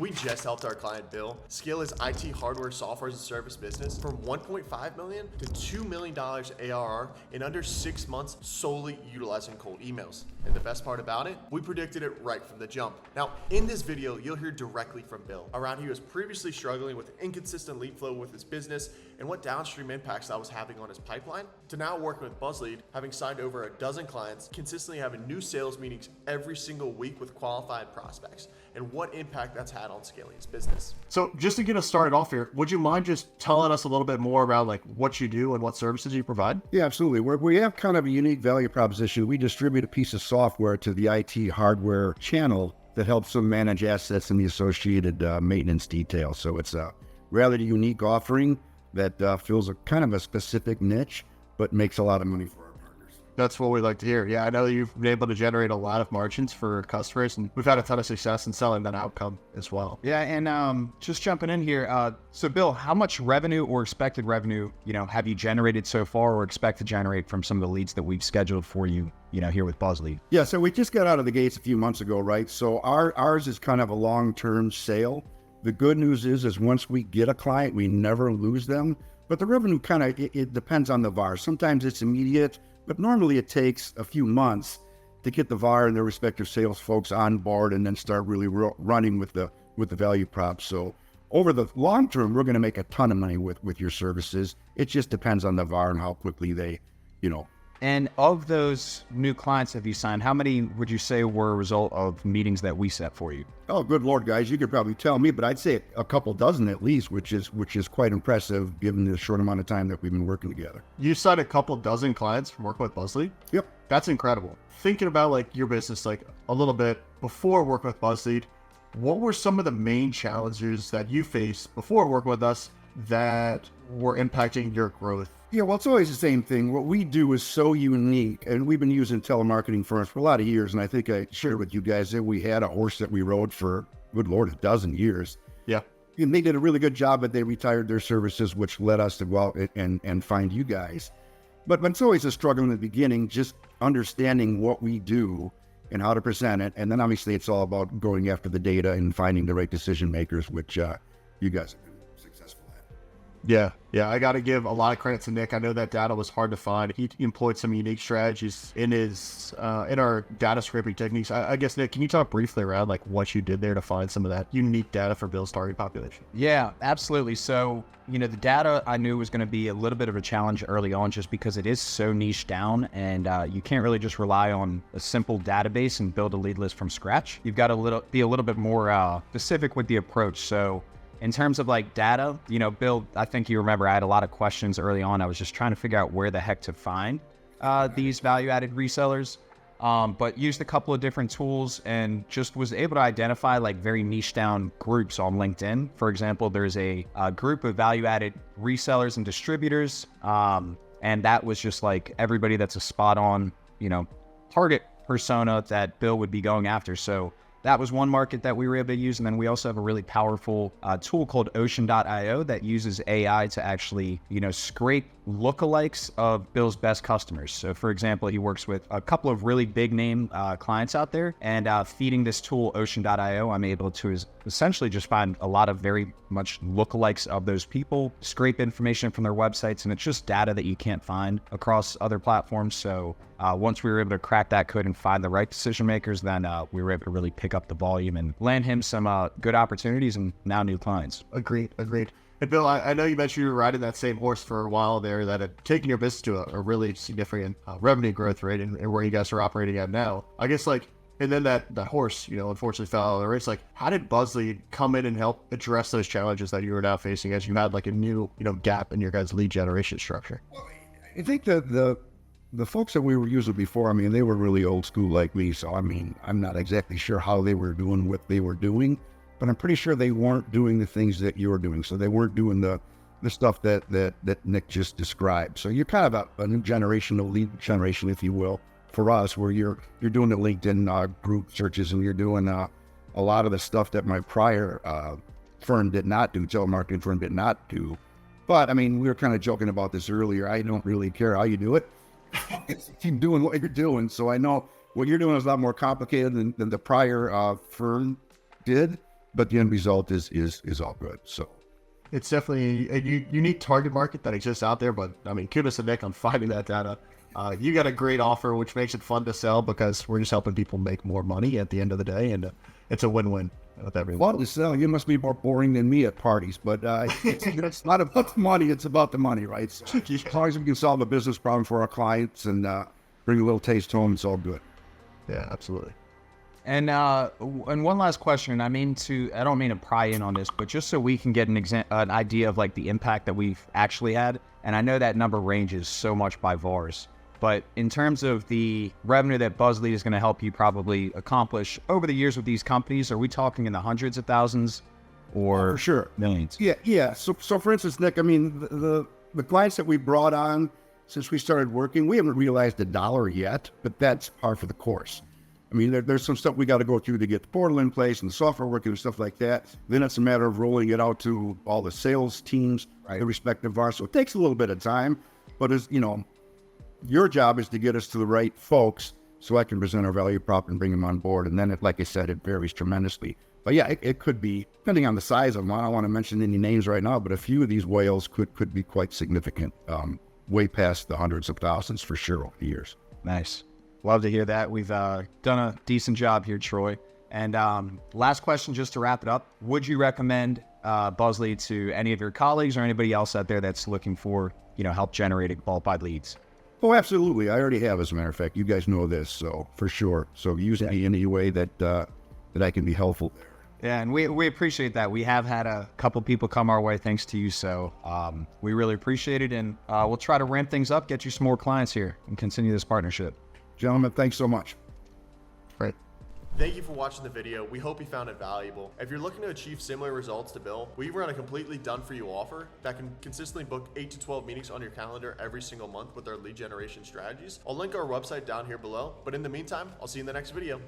We just helped our client Bill scale his IT hardware software as a service business from $1.5 million to $2 million ARR in under 6 months solely utilizing cold emails. And the best part about it, we predicted it right from the jump. Now, in this video, you'll hear directly from Bill around how he was previously struggling with inconsistent lead flow with his business and what downstream impacts that was having on his pipeline, to now working with BuzzLead, having signed over a dozen clients, consistently having new sales meetings every single week with qualified prospects, and what impact that's had on scaling his business. So just to get us started off here, would you mind just telling us a little bit more about like what you do and what services you provide? Yeah, absolutely. We have kind of a unique value proposition. We distribute a piece of software to the IT hardware channel that helps them manage assets and the associated maintenance details. So it's a rather unique offering that fills a kind of a specific niche, but makes a lot of money for our partners. That's what we like to hear. Yeah, I know you've been able to generate a lot of margins for customers, and we've had a ton of success in selling that outcome as well. Yeah, and just jumping in here, so Bill, how much revenue or expected revenue, have you generated so far or expect to generate from some of the leads that we've scheduled for you, here with BuzzLead? Yeah, so we just got out of the gates a few months ago, right? So ours is kind of a long-term sale. The good news is once we get a client, we never lose them. But the revenue kind of, it depends on the VAR. Sometimes it's immediate, but normally it takes a few months to get the VAR and their respective sales folks on board and then start really running with the value props. So over the long term, we're going to make a ton of money with your services. It just depends on the VAR and how quickly they, And of those new clients have you signed, how many would you say were a result of meetings that we set for you? Oh, good Lord, guys, you could probably tell me, but I'd say a couple dozen at least, which is quite impressive given the short amount of time that we've been working together. You signed a couple dozen clients from working with BuzzLead? Yep. That's incredible. Thinking about like your business like a little bit before working with BuzzLead, what were some of the main challenges that you faced before working with us that were impacting your growth? Yeah, well, it's always the same thing. What we do is so unique, and we've been using telemarketing firms for a lot of years, and I think I shared with you guys that we had a horse that we rode for, good Lord, a dozen years. Yeah. And they did a really good job, but they retired their services, which led us to go out and find you guys. But it's always a struggle in the beginning, just understanding what we do and how to present it. And then obviously it's all about going after the data and finding the right decision makers, which you guys have been successful at. Yeah, I got to give a lot of credit to Nick. I know that data was hard to find. He employed some unique strategies in his in our data scraping techniques. I guess, Nick, can you talk briefly around like what you did there to find some of that unique data for Bill's target population? Yeah, absolutely. So, the data I knew was going to be a little bit of a challenge early on just because it is so niche down, and you can't really just rely on a simple database and build a lead list from scratch. You've got to be a little bit more specific with the approach. So in terms of like data, Bill, I think you remember I had a lot of questions early on. I was just trying to figure out where the heck to find these value-added resellers, but used a couple of different tools and just was able to identify like very niche down groups on LinkedIn. For example, there's a group of value-added resellers and distributors, and that was just like everybody that's a spot on, target persona that Bill would be going after. So that was one market that we were able to use. And then we also have a really powerful tool called ocean.io that uses AI to actually, scrape lookalikes of Bill's best customers. So for example, he works with a couple of really big name clients out there, and feeding this tool ocean.io, I'm able to essentially just find a lot of very much lookalikes of those people, scrape information from their websites, and it's just data that you can't find across other platforms. So once we were able to crack that code and find the right decision makers, then we were able to really pick up the volume and land him some good opportunities and now new clients. Agreed. And Bill, I know you mentioned you were riding that same horse for a while there that had taken your business to a really significant revenue growth rate and where you guys are operating at now. I guess and then that horse, unfortunately fell out of the race. Like, how did BuzzLead come in and help address those challenges that you were now facing as you had like a new, gap in your guys' lead generation structure? Well, I think the folks that we were using before, they were really old school like me. So, I'm not exactly sure how they were doing what they were doing, but I'm pretty sure they weren't doing the things that you were doing. So they weren't doing the stuff that Nick just described. So you're kind of a new generation of lead generation, if you will, for us, where you're doing the LinkedIn group searches, and you're doing a lot of the stuff that my prior firm did not do, telemarketing firm did not do. But we were kind of joking about this earlier. I don't really care how you do it. Keep doing what you're doing. So I know what you're doing is a lot more complicated than the prior firm did. but the end result is all good. So It's definitely a unique target market that exists out there, but I mean, kudos to Nick on finding that data. You got a great offer, which makes it fun to sell because we're just helping people make more money at the end of the day, and it's a win-win with everyone. fun to sell. You must be more boring than me at parties, but it's not about the money. It's about the money, right? So as long as we can solve a business problem for our clients and bring a little taste home, it's all good. Yeah, absolutely. And one last question. I don't mean to pry in on this, but just so we can get an idea of like the impact that we've actually had. And I know that number ranges so much by VARs, but in terms of the revenue that BuzzLead is going to help you probably accomplish over the years with these companies, are we talking in the hundreds of thousands or For sure. millions? Yeah. So for instance, Nick, I mean, the clients that we brought on since we started working, we haven't realized $1 yet, but that's par for the course. I mean, there's some stuff we got to go through to get the portal in place and the software working and stuff like that. Then it's a matter of rolling it out to all the sales teams, the respective VARs. So it takes a little bit of time, but as you know, your job is to get us to the right folks so I can present our value prop and bring them on board. And then, like I said, it varies tremendously. But yeah, it could be, depending on the size of them. I don't want to mention any names right now, but a few of these whales could be quite significant, way past the hundreds of thousands for sure over the years. Nice. Love to hear that. We've done a decent job here, Troy. And last question, just to wrap it up. Would you recommend BuzzLead to any of your colleagues or anybody else out there that's looking for, help generating qualified leads? Oh, absolutely. I already have, as a matter of fact. You guys know this, so for sure. So use me in any way that I can be helpful there. Yeah, and we appreciate that. We have had a couple people come our way thanks to you, so we really appreciate it. And we'll try to ramp things up, get you some more clients here, and continue this partnership. Gentlemen, thanks so much. Right. Thank you for watching the video. We hope you found it valuable. If you're looking to achieve similar results to Bill, we run a completely done-for-you offer that can consistently book 8 to 12 meetings on your calendar every single month with our lead generation strategies. I'll link our website down here below, but in the meantime, I'll see you in the next video.